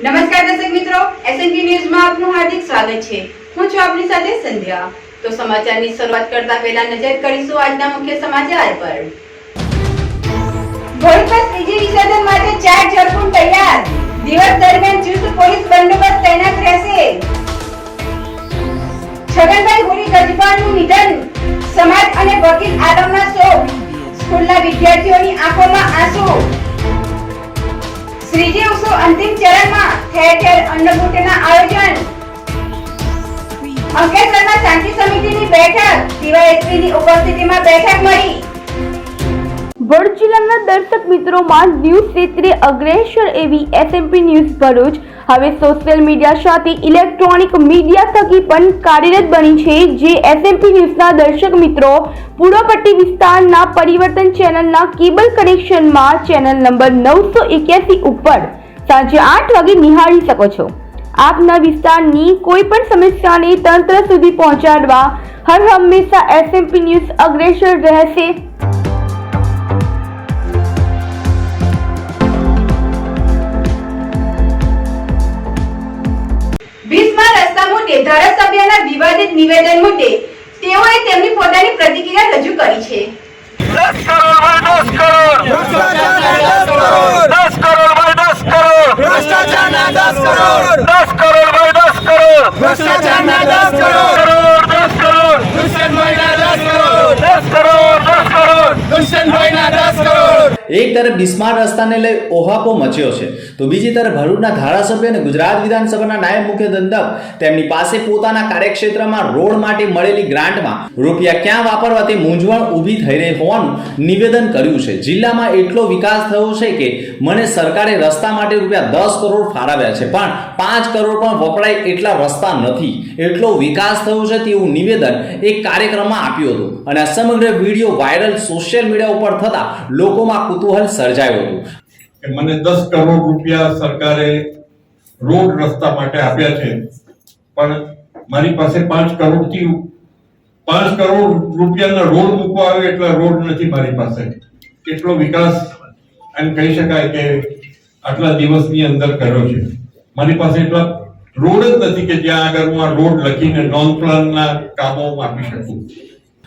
નમસ્કાર દર્શક મિત્રો, એસએનટી ન્યૂઝમાં આપનું હાર્દિક સ્વાગત છે। હું છું આપની સાથે સંધ્યા। તો સમાચારની શરૂઆત કરતા પહેલા નજર કરીશું આજના મુખ્ય સમાચાર પર। ભરૂચ પર ત્રીજી વિસર્જન માટે 4 જળકુંડ તૈયાર। દિવસ દરમિયાન ચુસ્ત પોલીસ બંદોબસ્ત તૈનાત રહેશે। છગનભાઈ હુરી ગજબાનું નિધન, સમાજ અને વકીલ આલમના શોક। સ્કૂલના વિદ્યાર્થીઓની આંખોમાં આંસુ। શ્રીજી ઉત્સવ અંતિમ ચરણમાં, ઠેર ઠેર અન્નકૂટના આયોજન। અંકલેશ્વરમાં શાંતિ સમિતિની બેઠક, ડીવાયએસપીની ઉપસ્થિતિમાં બેઠક મળી। ભરૂચ જિલ્લાના દર્શક મિત્રોમાં ન્યૂઝ ક્ષેત્રે અગ્રેસર એવી એસએમપી ન્યૂઝ ભરૂચ હવે સોશિયલ મીડિયા સાથે ઇલેક્ટ્રોનિક મીડિયા થકી પણ કાર્યરત બની છે। જે એસએમપી ન્યૂઝના દર્શક મિત્રો પૂર્વ પટ્ટી વિસ્તારના પરિવર્તન ચેનલના કેબલ કનેક્શનમાં ચેનલ નંબર 981 ઉપર સાંજે 8 વાગે નિહાળી શકો છો। આપના વિસ્તારની કોઈ પણ સમસ્યાને તંત્ર સુધી પહોંચાડવા હર હંમેશા એસએમપી ન્યૂઝ અગ્રેસર રહેશે। ધારાસભ્યના વિવાદિત નિવેદન મુદ્દે તેઓએ તેમની પોતાની પ્રતિક્રિયા રજૂ કરી છે। 10 કરોડ ભાઈ 10 કરોડ 10 કરોડ ભાઈ 10 કરોડ ભ્રષ્ટાચારના 10 કરોડ 10 કરોડ ભાઈ 10 કરોડ ભ્રષ્ટાચારના 10 કરોડ 10 કરોડ દુષ્યંતભાઈના 10 કરોડ 10 કરોડ 10 કરોડ દુષ્યંતભાઈના 10 કરોડ। એક તરફ બિસ્માર રસ્તાને લઈ ઓહાપો મચ્યો છે તો બીજી તરફ ભરૂચના ધારાસભ્ય અને ગુજરાત વિધાનસભાના નાયબ મુખ્ય દંડક તેમની પાસે પોતાના કાર્યક્ષેત્રમાં રોડ માટે મળેલી ગ્રાન્ટમાં રૂપિયા ક્યાં વાપરવા તે મૂંઝવણ ઊભી થઈ રહી હોવાનું નિવેદન કર્યું છે। જિલ્લામાં એટલો વિકાસ થયો છે કે મને સરકારે રસ્તા માટે રૂપિયા 10 કરોડ ફાળવ્યા છે પણ 5 કરોડ પણ વપરાય એટલા રસ્તા નથી। એટલો વિકાસ થયો છે તેવું નિવેદન એક કાર્યક્રમમાં આપ્યું હતું અને આ સમગ્ર વિડીયો વાયરલ સોશિયલ મીડિયા ઉપર થતા લોકોમાં કુતૂહલ સર્જાયું હતું કે મને 10 કરોડ રૂપિયા સરકારે રોડ રસ્તા માટે આપ્યા છે પણ મારી પાસે 5 કરોડ રૂપિયાના રોડ મૂકવા આવે એટલા રોડ નથી મારી પાસે। કેટલો વિકાસ એમ કહી શકાય કે આટલા દિવસની અંદર કર્યો છે। મારી પાસે એટલા રોડ જ નથી કે જ્યાં આગળ હું આ રોડ લખીને નોન પ્લાનના કામો આપી શકું।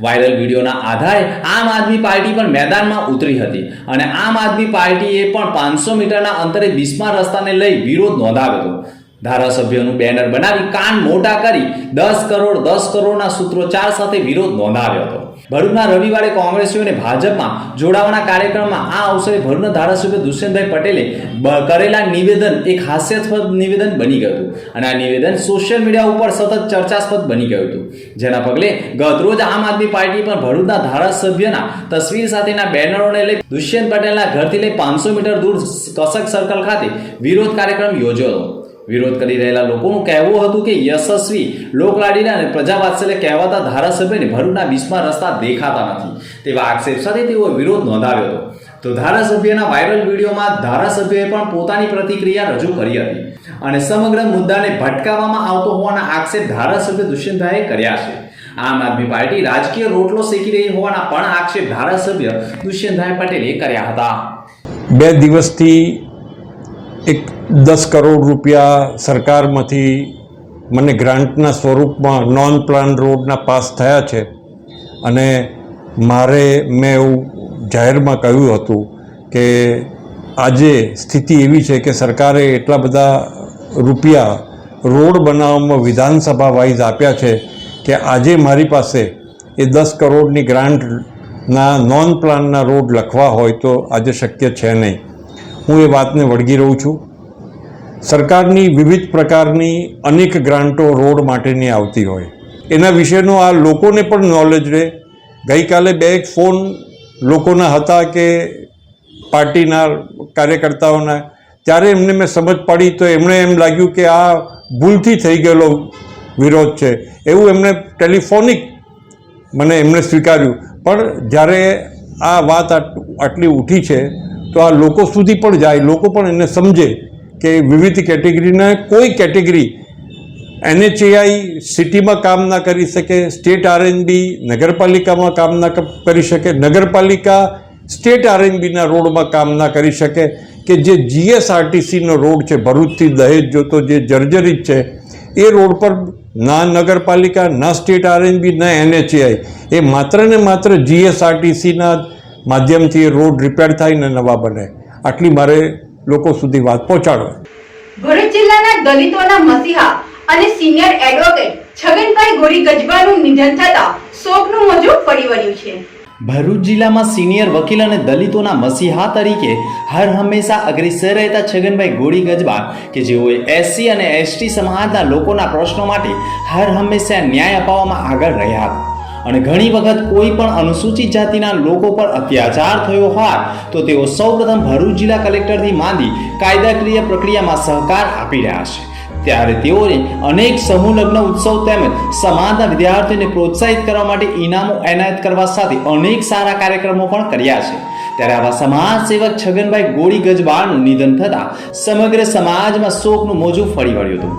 વાયરલ વિડીયોના આધારે આમ આદમી પાર્ટી પણ મેદાનમાં ઉતરી હતી અને આમ આદમી પાર્ટીએ પણ 500 મીટરના અંતરે બિસ્માર રસ્તાને લઈ વિરોધ નોંધાવ્યો હતો। ધારાસભ્યનું બેનર બનાવી કાન મોટા કરી 10 કરોડના સૂત્રોચ્ચાર સાથે વિરોધ નોંધાવ્યો હતો। ભરૂચના રવિવારે કોંગ્રેસીઓને ભાજપમાં જોડાવાના કાર્યક્રમમાં આ અવસરે ભરૂચના ધારાસભ્ય દુષ્યંતભાઈ પટેલે કરેલા નિવેદન એક હાસ્યાસ્પદ નિવેદન બની ગયું હતું અને આ નિવેદન સોશિયલ મીડિયા ઉપર સતત ચર્ચાસ્પદ બની ગયું હતું। જેના પગલે ગતરોજ આમ આદમી પાર્ટી પણ ભરૂચના ધારાસભ્યના તસવીર સાથેના બેનરોને લઈ દુષ્યંત પટેલના ઘરથી લઈ 500 મીટર દૂર કસક સર્કલ ખાતે વિરોધ કાર્યક્રમ યોજ્યો હતો। વિરોધ કરી રહેલા લોકોનું કહેવું હતું કે યશસ્વી લોકલાડીલા અને પ્રજાવાત્સલ્ય કહેવાતા ધારાસભ્યને ભરૂચના બિસ્માર રસ્તા દેખાતા નથી તેવા આક્ષેપ સાથે તેઓએ વિરોધ નોંધાવ્યો હતો। તો ધારાસભ્યના વાયરલ વિડીયોમાં ધારાસભ્યોએ પણ પોતાની પ્રતિક્રિયા રજૂ કરી હતી અને સમગ્ર મુદ્દાને ભટકાવવામાં આવતો હોવાના આક્ષેપ ધારાસભ્ય દુષ્યંતભાઈએ કર્યા છે। આમ આદમી પાર્ટી રાજકીય રોટલો શેકી રહી હોવાના પણ આક્ષેપ ધારાસભ્ય દુષ્યંતભાઈ પટેલે કર્યા હતા। 2 દિવસથી એક 10 કરોડ રૂપિયા સરકારમાંથી મને ગ્રાન્ટના સ્વરૂપમાં નોન પ્લાન રોડના પાસ થયા છે અને મેં એવું જાહેરમાં કહ્યું હતું કે આજે સ્થિતિ એવી છે કે સરકારે એટલા બધા રૂપિયા રોડ બનાવવામાં વિધાનસભા વાઇઝ આપ્યા છે કે આજે મારી પાસે એ 10 કરોડની ગ્રાન્ટના નોન પ્લાનના રોડ લખવા હોય તો આજે શક્ય છે નહીં। હું એ વાતને વળગી રહું છું। સરકારની વિવિધ પ્રકારની અનેક ગ્રાન્ટો રોડ માટેની આવતી હોય એના વિશેનો આ લોકોને પણ નોલેજ રહે। ગઈકાલે 2 ફોન લોકોના હતા કે પાર્ટીના કાર્યકર્તાઓના, ત્યારે એમને મેં સમજ પડી તો એમણે એમ લાગ્યું કે આ ભૂલથી થઈ ગયેલો વિરોધ છે એવું એમણે ટેલિફોનિક એમણે સ્વીકાર્યું। પણ જ્યારે આ વાત આટલી ઉઠી છે તો આ લોકો સુધી પણ જાય, લોકો પણ એને સમજે કે વિવિધ કેટેગરીના કોઈ કેટેગરી NHAI સિટીમાં કામ ના કરી શકે, સ્ટેટ આરએનબી નગરપાલિકામાં કામ ના કરી શકે, નગરપાલિકા સ્ટેટ આરએનબીના રોડમાં કામ ના કરી શકે, કે જે જીએસઆરટીસીનો રોડ છે ભરૂચથી દહેજ જોતો જે જર્જરિત છે એ રોડ પર ના નગરપાલિકા ના સ્ટેટ આરએનબી ના એનએચએઆઈ એ માત્ર ને માત્ર જીએસઆરટીસીના માધ્યમથી એ રોડ રિપેર થાય ને નવા બને. આટલી મારે લોકો સુધી વાત પહોંચાડો. ભરૂચ જિલ્લાના દલિતોના મસીહા અને સિનિયર એડવોકેટ છગનભાઈ ગોરી ગજબાનું નિધન થતા શોકનું મોજું ફરી વળ્યું છે. ભરૂચ જિલ્લામાં સિનિયર વકીલ અને દલિતોના મસીહા તરીકે હર હંમેશા અગ્રેસર રહેતા છગનભાઈ ગોળી ગજબાર કે જેઓએ એસસી અને એસટી સમાજના લોકોના પ્રશ્નો માટે હર હંમેશા ન્યાય અપાવવામાં આગળ રહ્યા હતા અને ઘણી વખત કોઈ પણ અનુસૂચિત જાતિના લોકો પર અત્યાચાર થયો હોય તો તેઓ સૌપ્રથમ ભરૂચ જિલ્લા કલેક્ટરથી માંડી કાયદાકીય પ્રક્રિયામાં સહકાર આપી રહ્યા છે. ત્યારે તેઓએ અનેક સમૂહ લગ્ન ઉત્સવ તેમજ સમાજના વિદ્યાર્થીઓને પ્રોત્સાહિત કરવા માટે ઇનામો એનાયત કરવા સાથે અનેક સારા કાર્યક્રમો પણ કર્યા છે. ત્યારે આવા સમાજ સેવક છગનભાઈ ગોળી ગજબારનું નિધન થતા સમગ્ર સમાજમાં શોકનું મોજું ફરી વળ્યું હતું.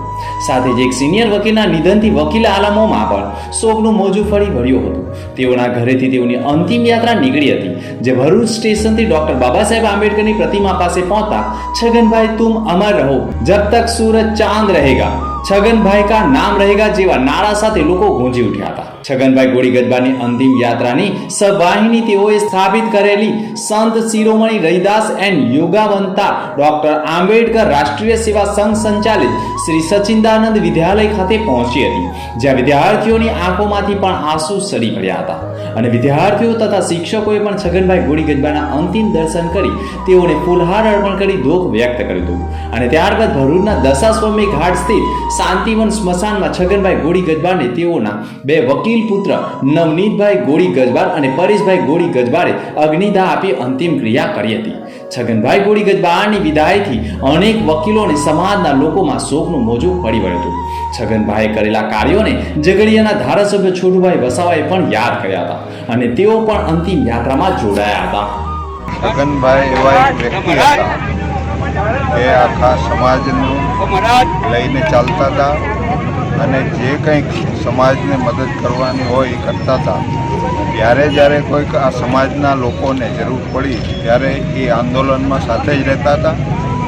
સાથે જ એક સિનિયર વકીલના નિધનથી વકીલ આલમોમાં પણ શોકનું મોજું ફરી વળ્યું હતું. તેઓના ઘરેથી તેઓની અંતિમ યાત્રા નીકળી હતી, જે ભરૂચ સ્ટેશનથી ડોક્ટર બાબા સાહેબ આંબેડકરની પ્રતિમા પાસે પહોંચતા છગનભાઈ તુમ અમર રહો, જબ તક સૂરજ ચાંદ रहेगा, છગનભાઈ કા નામ रहेगा જેવા નારા સાથે લોકો ગુંજી ઉઠ્યા હતા. છગનભાઈ ગોળી ગજબારની અંતિમ યાત્રાની સહવાહિની તેઓએ સ્થાપિત કરેલી સંત શિરોમણી રવિદાસ એન્ડ યોગાવંતા ડોક્ટર આંબેડકર રાષ્ટ્રીય સેવા સંઘ સંચાલિત શ્રી સચિદાનંદ વિદ્યાલય ખાતે પહોંચી હતી, જ્યાં વિદ્યાર્થીઓની આંખોમાંથી પણ આંસુ સરી પડ્યા હતા અને વિદ્યાર્થીઓ તથા શિક્ષકોએ પણ છગનભાઈ ગોળી ગજબાના અંતિમ દર્શન કરી તેઓને ફૂલહાર અર્પણ કરી દુઃખ વ્યક્ત કર્યું હતું. અને ત્યારબાદ ભરૂચના દશાશ્વમેઘ ઘાટ સ્થિત શાંતિવન સ્મશાનમાં છગનભાઈ ગોળી ગજબારને તેઓના બે વકીલ પુત્ર નવનીતભાઈ ગોળી ગજબાર અને પરેશભાઈ ગોળી ગજબારે અગ્નિદાહ આપી અંતિમ ક્રિયા કરી હતી. છગનભાઈ ગોળી ગજબારની વિદાયથી અનેક વકીલો અને સમાજના લોકોમાં શોકનું મોજું ફરી વળ્યું હતું. છગનભાઈએ કરેલા કાર્યોને ઝઘડિયાના ધારાસભ્ય છોટુભાઈ વસાવાએ પણ યાદ કર્યા હતા અને તેઓ પણ અંતિમ યાત્રામાં જોડાયા હતા. છગનભાઈ એવા એક વ્યક્તિ હતા કે આખા સમાજનું લઈને ચાલતા હતા અને જે કંઈક સમાજને મદદ કરવાની હોય એ કરતા હતા. જ્યારે કોઈક આ સમાજના લોકોને જરૂર પડી ત્યારે એ આંદોલનમાં સાથે જ રહેતા હતા.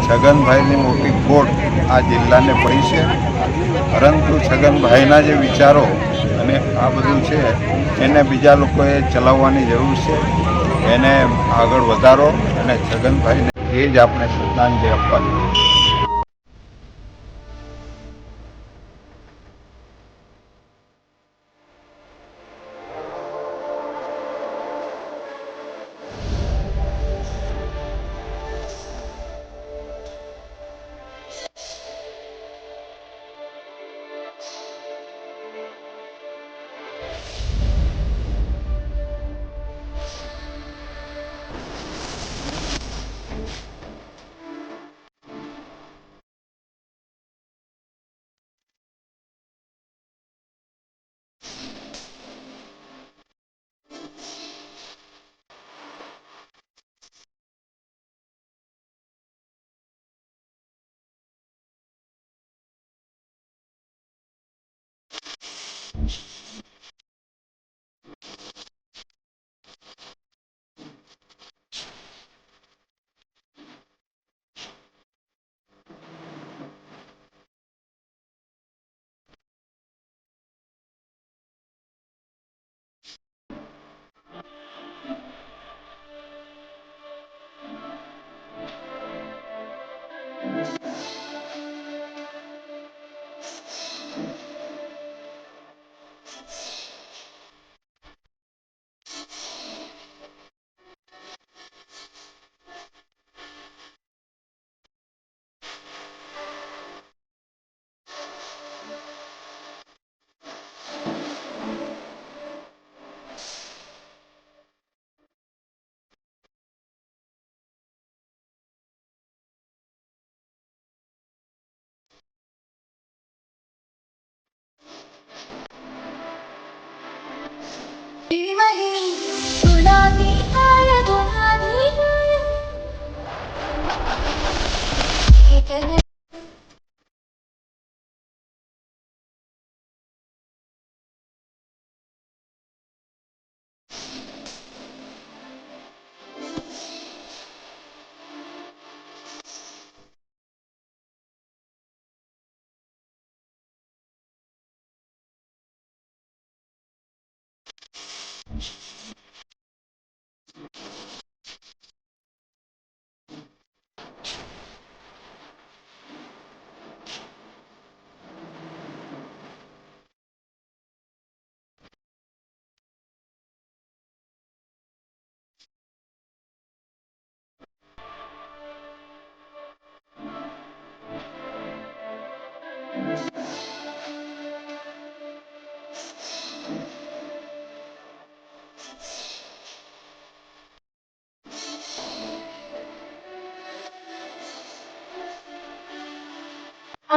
છગનભાઈની મોટી ખોટ આ જિલ્લાને પડી છે, પરંતુ છગનભાઈના જે વિચારો અને આ બધું છે એને બીજા લોકોએ ચલાવવાની જરૂર છે. એને આગળ વધારો અને છગનભાઈને એ જ આપણે શ્રદ્ધાંજલિ આપવાની.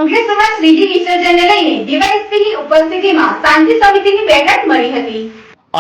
અંકલેશ્વરમાં શ્રીજી વિસર્જનને લઈને ડીવાયએસપીની ઉપસ્થિતિમાં શાંતિ સમિતિની બેઠક મળી હતી.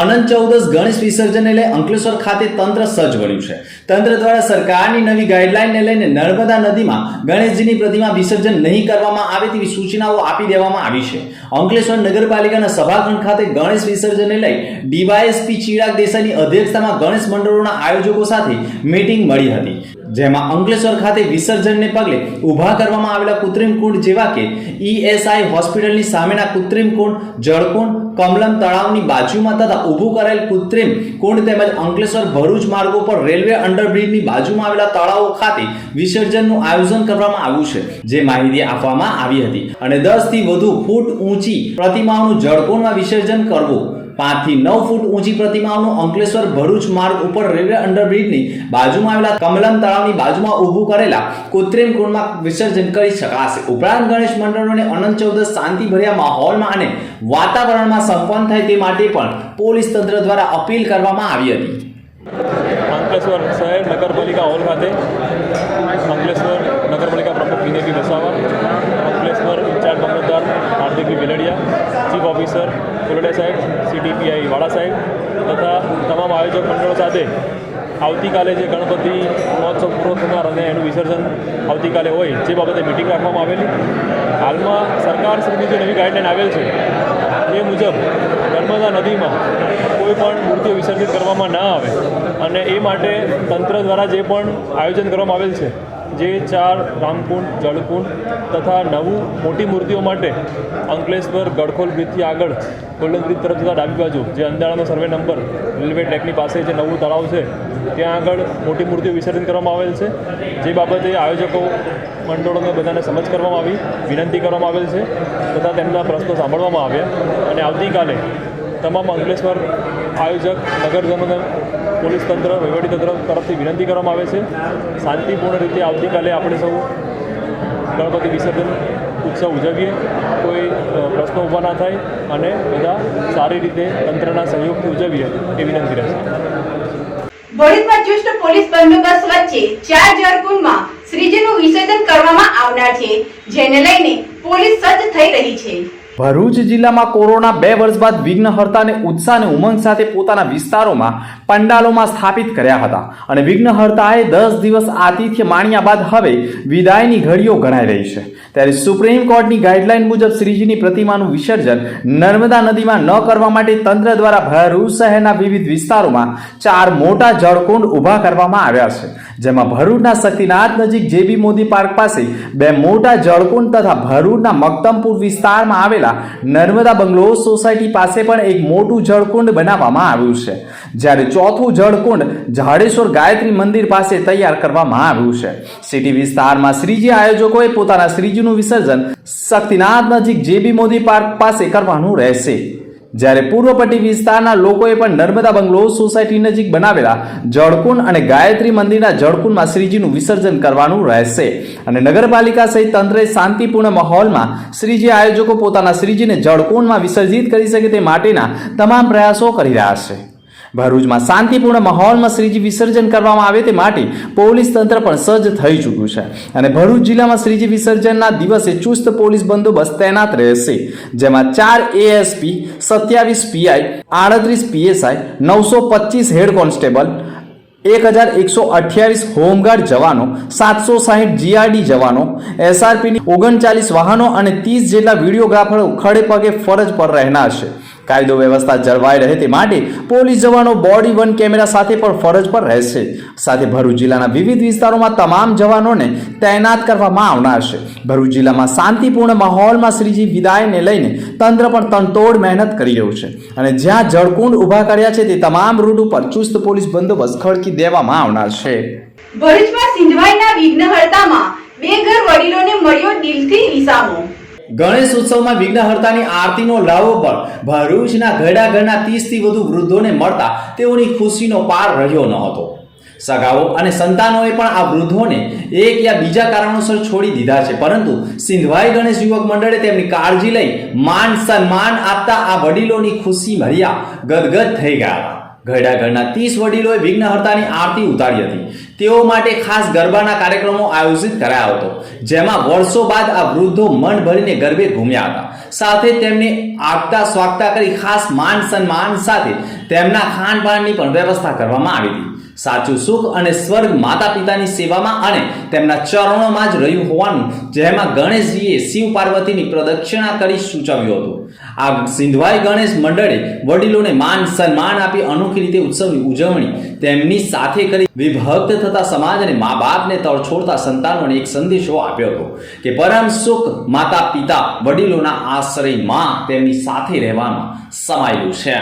અનંત ચૌદસ ગણેશ વિસર્જનને લઈ અંકલેશ્વર ખાતે તંત્ર સજ્જ બન્યું છે. તંત્ર દ્વારા સરકારની નવી ગાઈડલાઈનને લઈને નર્મદા નદીમાં ગણેશજીની પ્રતિમા વિસર્જન નહીં કરવામાં આવે તેવી સૂચનાઓ આપી દેવામાં આવી છે. અંકલેશ્વર નગરપાલિકાના સભાખંડ ખાતે ગણેશ વિસર્જનને લઈ ડીવાયએસપી ચિરાગ દેસાઈની અધ્યક્ષતામાં ગણેશ મંડળોના આયોજકો સાથે મીટિંગ મળી હતી, જેમાં અંકલેશ્વર ખાતે વિસર્જનને પગલે ઊભા કરવામાં આવેલા કૃત્રિમ કુંડ જેવા કે ઈએસઆઈ હોસ્પિટલની સામેના કૃત્રિમ કુંડ, જળકુંડ, કમલમ તળાવની બાજુમાં તથા ઊભું કરાયેલ કૃત્રિમ કુંડ તેમજ અંકલેશ્વર ભરૂચ માર્ગો પર રેલવે અંડરબ્રિજની બાજુમાં આવેલા તળાવો ખાતે વિસર્જનનું આયોજન કરવામાં આવ્યું છે, જે માહિતી આપવામાં આવી હતી. અને 10 થી વધુ ફૂટ ઊંચી પ્રતિમાઓનું જળકુંડમાં વિસર્જન કરવું. 5 થી 9 ફૂટ ઊંચી પ્રતિમાઓનું અંકલેશ્વર ભરૂચ માર્ગ ઉપર રેલવે અંડરબ્રિજની બાજુમાં આવેલા કમલમ તળાવની બાજુમાં ઊભું કરેલા કૃત્રિમ કુંડમાં વિસર્જન કરી શકાશે. ઉપરાંત ગણેશ મંડળોને અનંત ચૌદસ શાંતિભર્યા માહોલમાં અને વાતાવરણમાં સંપન્ન થાય તે માટે પણ પોલીસ તંત્ર દ્વારા અપીલ કરવામાં આવી હતી. અંકલેશ્વર શહેર નગરપાલિકા હોલ ખાતે અંકલેશ્વર નગરપાલિકા પ્રમુખ વિનયભાઈ વસાવા, અંકલેશ્વર ઇન્ચાર્જ મામલતદાર હાર્દિકભાઈ વેલડિયા, ચીફ ઓફિસર કોલડિયા સાહેબ, CDPI વાળા સાહેબ તથા તમામ આયોજક મંડળો સાથે આવતીકાલે જે ગણપતિ મહોત્સવ પૂરો થનાર અને એનું વિસર્જન આવતીકાલે હોય જે બાબતે મિટિંગ રાખવામાં આવેલી. હાલમાં સરકારશ્રીની જે નવી ગાઈડલાઈન આવેલ છે એ મુજબ નર્મદા નદીમાં કોઈ પણ મૂર્તિઓ વિસર્જિત કરવામાં ના આવે અને એ માટે તંત્ર દ્વારા જે પણ આયોજન કરવામાં આવેલ છે, જે 4 રામકુંડ, જળકુંડ તથા નવું મોટી મૂર્તિઓ માટે અંકલેશ્વર ગડખોલ બ્રિજથી આગળ ગોલ્ડન બ્રિજ તરફ જતા ડાબી બાજુ જે અંદાણાનો સર્વે નંબર રેલવે ટ્રેકની પાસે જે નવું તળાવ છે ત્યાં આગળ મોટી મૂર્તિઓ વિસર્જન કરવામાં આવેલ છે. જે બાબતે આયોજકો મંડળોને બધાને સમજ કરવામાં આવી, વિનંતી કરવામાં આવેલ છે તથા તેમના પ્રશ્નો સાંભળવામાં આવ્યા અને આવતીકાલે તમામ અંકલેશ્વર આયોજક નગરજનોને પોલીસ તંત્ર, વહીવટીતંત્ર તરફથી વિનંતી કરવામાં આવે છે શાંતિપૂર્ણ રીતે આવતીકાલે આપણે સૌ ગણપતિ વિસર્જન ઉત્સવ ઉજવીએ, કોઈ પ્રશ્નો ઊભા ના થાય અને બધા સારી રીતે તંત્રના સહયોગથી ઉજવીએ એ વિનંતી રહેશે. ભરૂચમાં ચુસ્ત પોલીસ બંદોબસ્ત વચ્ચે 4 જળકુંડમાં શ્રીજીનું વિસર્જન કરવામાં આવનાર છે, જેને લઈને પોલીસ સજ્જ થઈ રહી છે. ભરૂચ જિલ્લામાં કોરોના 2 વર્ષ બાદ વિઘ્નહર્તાને ઉત્સાહ અને ઉમંગ સાથે પોતાના વિસ્તારોમાં પંડાલોમાં સ્થાપિત કર્યા હતા અને વિઘ્નહર્તાએ 10 દિવસ આતિથ્ય માણ્યા બાદ હવે વિદાયની ઘડીઓ ગણાઈ રહી છે. ત્યારે સુપ્રીમ કોર્ટની ગાઈડલાઈન મુજબ શ્રીજીની પ્રતિમાનું વિસર્જન નર્મદા નદીમાં ન કરવા માટે તંત્ર દ્વારા ભરૂચ શહેરના વિવિધ વિસ્તારોમાં 4 મોટા જળકુંડ ઊભા કરવામાં આવ્યા છે, જેમાં ભરૂચના શક્તિનાથ નજીક JB મોદી પાર્ક પાસે 2 મોટા જળકુંડ તથા ભરૂચના મક્તમપુર વિસ્તારમાં આવેલા નર્મદા બંગલોઝ સોસાયટી પાસે પણ એક મોટું જળકુંડ બનાવવામાં આવ્યું છે, જ્યારે ચોથું જળકુંડ ઝાડેશ્વર ગાયત્રી મંદિર પાસે તૈયાર કરવામાં આવ્યું છે. સિટી વિસ્તારમાં શ્રીજી આયોજકોએ પોતાના શ્રીજીનું વિસર્જન શક્તિનાથ નજીક JB મોદી પાર્ક પાસે કરવાનું રહેશે, જ્યારે પૂર્વ પટ્ટી વિસ્તારના લોકોએ પણ નર્મદા બંગલોઝ સોસાયટી નજીક બનાવેલા જળકુંડ અને ગાયત્રી મંદિરના જળકુંડમાં શ્રીજીનું વિસર્જન કરવાનું રહેશે. અને નગરપાલિકા સહિત તંત્રે શાંતિપૂર્ણ માહોલમાં શ્રીજી આયોજકો પોતાના શ્રીજીને જળકુંડમાં વિસર્જિત કરી શકે તે માટેના તમામ પ્રયાસો કરી રહ્યા છે. ભરૂચમાં શાંતિપૂર્ણ માહોલમાં શ્રીજી વિસર્જન કરવામાં આવે તે માટે પોલીસ તંત્ર પણ સજ્જ થઈ ચૂક્યું છે અને ભરૂચ જિલ્લામાં શ્રીજી વિસર્જનના દિવસે ચુસ્ત પોલીસ બંદોબસ્ત તૈનાત રહેશે, જેમાં 4 ASP, 27 PI, 38 PSI, 925 head constable, 1128 home guard જવાનો, 760 GRD જવાનો, SRPની 39 વાહનો અને 30 જેટલા વિડીયોગ્રાફરો ખડે પગે ફરજ પર રહેનાર છે. કાયદો વ્યવસ્થા જળવાઈ રહે તે માટે પોલીસ જવાનો બોડી વન કેમેરા સાથે પણ ફરજ પર રહેશે. સાથે ભરૂચ જિલ્લાના વિવિધ વિસ્તારોમાં તમામ જવાનોને તૈનાત કરવામાં આવનાર છે. ભરૂચ જિલ્લામાં શાંતિપૂર્ણ માહોલમાં શ્રીજી વિદાયને લઈને તંત્ર પણ તનતોડ મહેનત કરી રહ્યું છે અને જ્યાં જળકુંડ ઊભા કર્યા છે તે તમામ રૂટ ઉપર ચુસ્ત પોલીસ બંદોબસ્ત ખડકી દેવામાં આવનાર છે. ભરૂચમાં સિંધવાઈના વિઘ્નહર્તામાં બે ઘર વડીલોને મળ્યો દિલથી વિસામો. ગણેશ ઉત્સવમાં વિઘ્નહર્તાની આરતીનો લાવો પણ ભરૂચના ઘરડા 30 થી વધુ વૃદ્ધોને મળતા તેઓની ખુશીનો પાર રહ્યો ન હતો. સગાઓ અને સંતાનોએ પણ આ વૃદ્ધોને એક યા બીજા કારણોસર છોડી દીધા છે, પરંતુ સિંધવાઈ ગણેશ યુવક મંડળે તેમની કાળજી લઈ માન સન્માન આપતા આ વડીલોની ખુશી ભર્યા ગદગદ થઈ ગયા હતા. ઘરડા 30 વડીલોએ વિઘ્નહર્તાની આરતી ઉતારી હતી. તેઓ માટે ખાસ ગરબાના કાર્યક્રમો આયોજિત કરાયો હતો, જેમાં વર્ષો બાદ આ વૃદ્ધો મન ભરીને ગરબે ઘૂમ્યા હતા. સાથે તેમને આગતા સ્વાગતા કરી ખાસ માન સન્માન સાથે તેમના ખાનપાનની પણ વ્યવસ્થા કરવામાં આવી હતી. સાચું સુખ અને સ્વર્ગ માતા પિતાની સેવામાં અને તેમના ચરણોમાં જ રહ્યું હોવાનું જેમાં ગણેશજીએ શિવ પાર્વતીની પ્રદક્ષિણા કરી સૂચવ્યું હતું. આ સિંધવાઈ ગણેશ મંડળે વડીલોને માન સન્માન આપી અનોખી રીતે ઉત્સવની ઉજવણી તેમની સાથે કરી વિભક્ત થતા સમાજ અને મા બાપને તરછોડતા સંતાનોને એક સંદેશો આપ્યો હતો કે પરમ સુખ માતા પિતા વડીલોના આશ્રયમાં તેમની સાથે રહેવામાં સમાયેલું છે.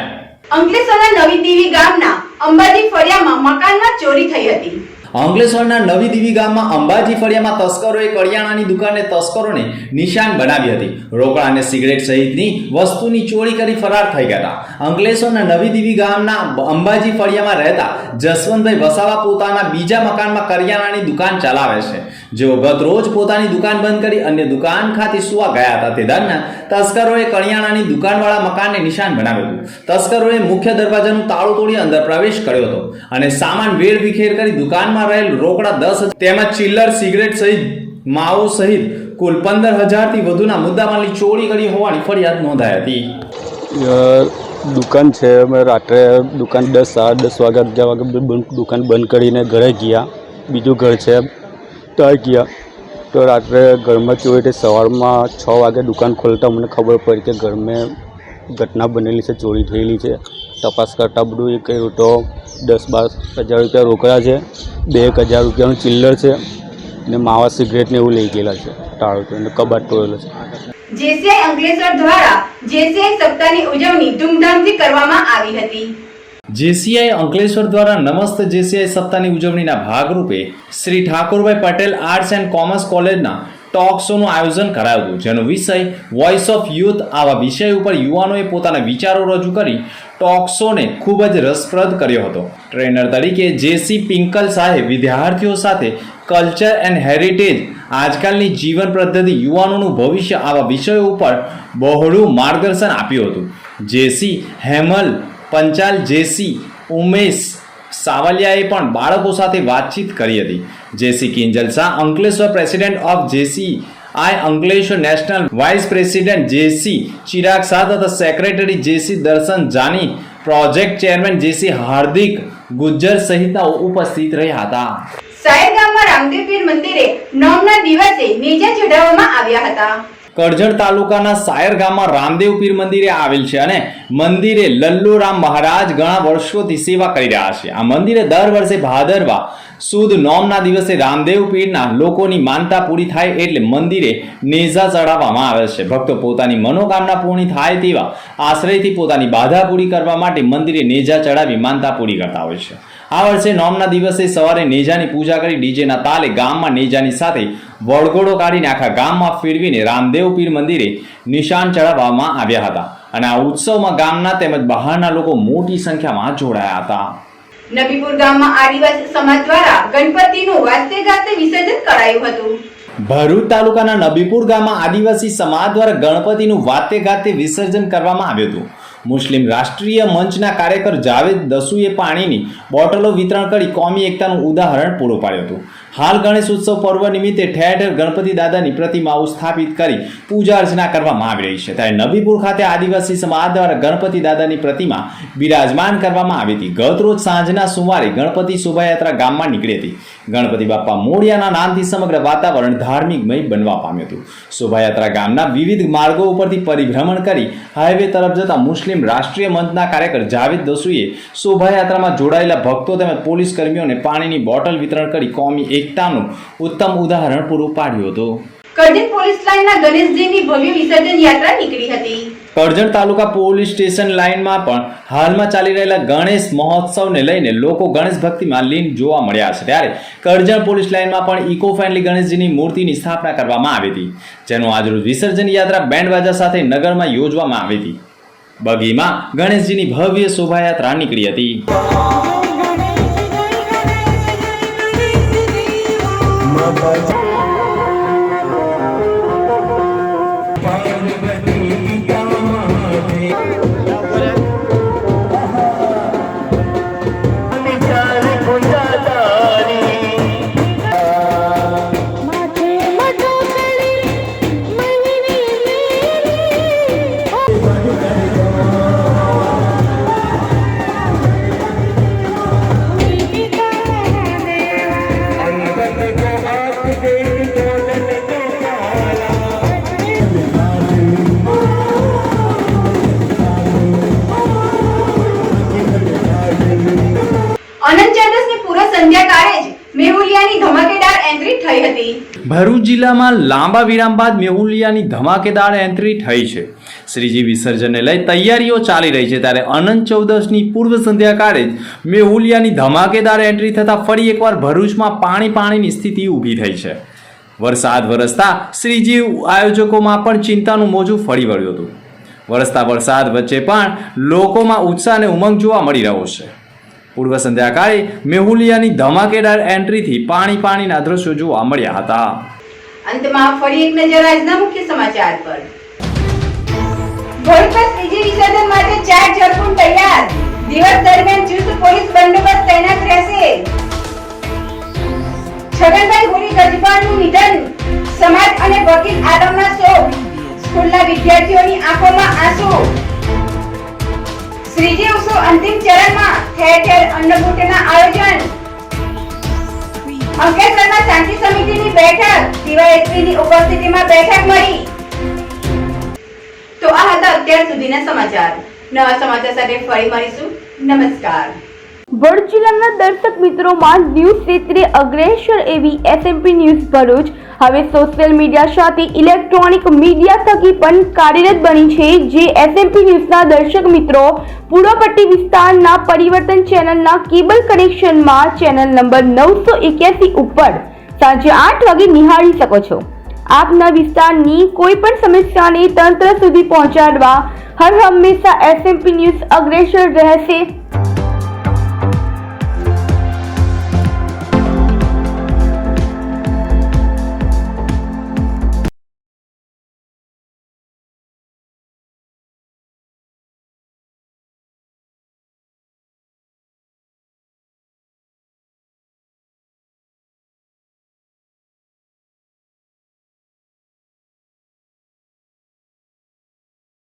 અંકલેશ્વરના નવી દીવી ગામના અંબાજી ફળિયામાં મકાનમાં ચોરી થઈ હતી. અંકલેશ્વરના નવી દીવી ગામમાં અંબાજી ફળિયામાં તસ્કરોએ કરિયાણાની દુકાનને તસ્કરોને નિશાન બનાવી હતી. રોકડા અને સિગરેટ સહિતની વસ્તુની ચોરી કરી ફરાર થઈ ગયા હતા. અંકલેશ્વરના નવી દીવી ગામના અંબાજી ફળિયામાં રહેતા જસવંતભાઈ વસાવા પોતાના બીજા મકાનમાં કરિયાણાની દુકાન ચલાવે છે. જેઓ ગત રોજ પોતાની દુકાન બંધ કરી અન્ય દુકાન ખાતે સુવા ગયા હતા. તે દરમિયાન તસ્કરોએ કરિયાણાની દુકાનવાળા મકાનને નિશાન બનાવ્યું હતું. તસ્કરોએ મુખ્ય દરવાજાનું તાળું તોડી અંદર પ્રવેશ કર્યો હતો અને સામાન વેરવિખેર કરી દુકાનમાં રહેલ રોકડા 10,000 તેમજ ચિલ્લર સિગરેટ સહિત માવો સહિત કુલ 15,000 થી વધુના મુદ્દામાલની ચોરી કરી હોવાની ફરિયાદ નોંધાઈ હતી. દુકાન છે, અમે રાત્રે દુકાન 10 વાગ્યા દુકાન બંધ કરીને ઘરે ગયા. બીજું ઘર છે ત્યાં ગયા તો રાત્રે ઘરમાં ચોરી થઈ. સવારમાં 6 વાગે દુકાન ખોલતા મને ખબર પડી કે ઘરમાં ઘટના બનેલી છે, ચોરી થયેલી છે. તપાસ કરતાં બધું એ કહ્યું તો 10-12 હજાર રૂપિયા રોકડા છે, 2,000 રૂપિયાનું ચિલ્લર છે ને માવા સિગરેટ ને એવું લઈ ગયેલા છે. ટાળો તો અને કબાટ તોડેલો છે. જેસીઆઈ અંકલેશ્વર દ્વારા જેસીઆઈ સપ્તાહની ઉજવણી ધૂમધામથી કરવામાં આવી હતી. જેસીઆઈ અંકલેશ્વર દ્વારા નમસ્ત જેસીઆઈ સપ્તાહની ઉજવણીના ભાગરૂપે Shri Thakorbhai Patel arts and commerce કોલેજના ટોક શોનું આયોજન કરાયું હતું, જેનો વિષય વોઇસ ઓફ યુથ. આવા વિષય ઉપર યુવાનોએ પોતાના વિચારો રજૂ કરી ટોક શોને ખૂબ જ રસપ્રદ કર્યો હતો. ટ્રેનર તરીકે જેસી પિંકલ સાહેબ વિદ્યાર્થીઓ સાથે કલ્ચર એન્ડ હેરિટેજ, આજકાલની જીવન પદ્ધતિ, યુવાનોનું ભવિષ્ય આવા વિષયો ઉપર બહોળું માર્ગદર્શન આપ્યું હતું. જેસી હેમલ પંચાલ, જેસી ઉમેશ સાવલિયાએ પણ બાળકો સાથે વાતચીત કરી હતી. JC Kinjal Shah Ankleshwar president of JCI Ankleshwar, national vice president JC Chirag Shah તથા secretary JC Darshan Jani, project chairman JC Hardik Gujjar સહિતના ઉપસ્થિત રહ્યા હતા. સાયર ગામમાં રામદેવ પીર મંદિરે નોમના દિવસે નેજા ચઢાવવામાં આવ્યા હતા. કરજણ તાલુકાના સાયર ગામમાં રામદેવ પીર મંદિરે આવેલ છે અને મંદિરે લલ્લુરામ મહારાજ ઘણા વર્ષોથી સેવા કરી રહ્યા છે. આ મંદિરે દર વર્ષે ભાદરવા સુદ નોમના દિવસે રામદેવ પીરના લોકોની માનતા પૂરી થાય એટલે મંદિરે નેજા ચડાવવામાં આવે છે. ભક્તો પોતાની મનોકામના પૂર્ણ થાય તેવા આશ્રયથી પોતાની બાધા પૂરી કરવા માટે મંદિરે નેજા ચડાવી માનતા પૂરી કરતા હોય છે. આ વર્ષે નોમના દિવસે સવારે નેજાની પૂજા કરી ડીજેના તાલે ગામમાં નેજાની સાથે વળગોળો કાઢીને આખા ગામમાં ફેરવીને રામદેવ પીર મંદિરે નિશાન ચડાવવામાં આવ્યા હતા અને આ ઉત્સવમાં ગામના તેમજ બહારના લોકો મોટી સંખ્યામાં જોડાયા હતા. નબીપુર ગામમાં આદિવાસી સમાજ દ્વારા ગણપતિનું વાજતે ગાજતે વિસર્જન કરાયું હતું. ભરૂચ તાલુકાના નબીપુર ગામમાં આદિવાસી સમાજ દ્વારા ગણપતિનું વાતે ગાતે વિસર્જન કરવામાં આવ્યું હતું. મુસ્લિમ રાષ્ટ્રીય મંચના કાર્યકર જાવેદ દસુએ પાણીની બોટલો વિતરણ કરી કોમી એકતાનું ઉદાહરણ પૂરું પાડ્યું હતું. હાલ ગણેશ ઉત્સવ પર્વ નિમિત્તે ઠેર ઠેર ગણપતિ દાદાની પ્રતિમાઓ સ્થાપિત કરી પૂજા અર્ચના કરવામાં આવી રહી છે. ત્યારે નબીપુર ખાતે આદિવાસી સમાજ દ્વારા ગણપતિ દાદાની પ્રતિમા બિરાજમાન કરવામાં આવી હતી. ગત રોજ સાંજના સુમારે ગણપતિ શોભાયાત્રા ગામમાં નીકળી હતી. ગણપતિ બાપ્પા મોરિયાના નામથી સમગ્ર વાતાવરણ ધાર્મિકમય બનવા પામ્યું હતું. શોભાયાત્રા ગામના વિવિધ માર્ગો ઉપરથી પરિભ્રમણ કરી હાઈવે તરફ જતા મુસ્લિમ રાષ્ટ્રીય મંચના કાર્યકર જાવેદ દસુએ શોભાયાત્રામાં જોડાયેલા ભક્તો તેમજ પોલીસ કર્મીઓને પાણીની બોટલ વિતરણ કરી કોમી એકતાનું ઉત્તમ ઉદાહરણ પૂરું પાડ્યું હતું. કરજણ પોલીસ લાઇનના ગણેશજીની ભવ્ય વિસર્જન યાત્રા નીકળી હતી. કરજણ તાલુકા પોલીસ સ્ટેશન લાઇનમાં પણ હાલમાં ચાલી રહેલા ગણેશ મહોત્સવને લઈને લોકો ગણેશ ભક્તિમાં લીન જોવા મળ્યા છે. ત્યારે કરજણ પોલીસ લાઇનમાં પણ ઇકો ફ્રેન્ડલી ગણેશજીની મૂર્તિની સ્થાપના કરવામાં આવી હતી, જેનું આજરોજ વિસર્જન યાત્રા બેન્ડ બાજા સાથે નગરમાં યોજવામાં આવી હતી. બગીમાં ગણેશજીની ભવ્ય શોભાયાત્રા નીકળી હતી. ભરૂચ જિલ્લામાં લાંબા વિરામ બાદ મેહુલિયાની ધમાકેદાર એન્ટ્રી થઈ છે. શ્રીજી વિસર્જનને લઈ તૈયારીઓ ચાલી રહી છે, ત્યારે અનંત ચૌદશની પૂર્વ સંધ્યાકાળે જ મેહુલિયાની ધમાકેદાર એન્ટ્રી થતાં ફરી એકવાર ભરૂચમાં પાણીની સ્થિતિ ઊભી થઈ છે. વરસાદ વરસતા શ્રીજી આયોજકોમાં પણ ચિંતાનું મોજું ફરી વળ્યું હતું. વરસતા વરસાદ વચ્ચે પણ લોકોમાં ઉત્સાહ અને ઉમંગ જોવા મળી રહ્યો છે. પૂર્વ સંધ્યાકાળે મેહુલિયાની ધમાકેદાર એન્ટ્રીથી પાણીના દ્રશ્યો જોવા મળ્યા હતા. અંતમાં ફરી એક નજર આજના મુખ્ય સમાચાર પર. ભરૂચમાં શ્રીજી વિસર્જન માટે 4 ઝરકુંડ તૈયાર. દિવસ દરમિયાન ચુસ્ત પોલીસ બંદોબસ્ત તૈનાત રહેશે. છગનભાઈ હોરી ગજબાનું નિધન, સમાજ અને વકીલ આલમના શોક. સ્કૂલના વિદ્યાર્થીઓની આંખોમાં આંસુ. શ્રીજી ઉત્સવ અંતિમ ચરણમાં, ઠેર ઠેર અન્નકૂટના આયોજન. અંકલેશ્વરમાં શાંતિ સમિતિની બેઠક, ડીવાયએસપીની ઉપસ્થિતિમાં બેઠક મળી. તો આ હતા અત્યાર સુધીના સમાચાર. નવા સમાચાર સાથે ફરી મળીશું. નમસ્કાર. ભરૂચ જિલ્લાના દર્શક મિત્રોમાં ન્યૂઝ ક્ષેત્રે અગ્રેસર એવી SMP ન્યૂઝ ભરૂચ હવે સોશિયલ મીડિયા સાથે ઇલેક્ટ્રોનિક મીડિયા થકી પણ કાર્યરત બની છે. જે SMP ન્યૂઝના દર્શક મિત્રો પૂર્વપટ્ટી વિસ્તારના પરિવર્તન ચેનલના કેબલ કનેક્શનમાં ચેનલ નંબર 981 ઉપર સાંજે 8 વાગે નિહાળી શકો છો. આપના વિસ્તારની કોઈ પણ સમસ્યાને તંત્ર સુધી પહોંચાડવા હર હંમેશા SMP ન્યૂઝ અગ્રેસર રહેશે.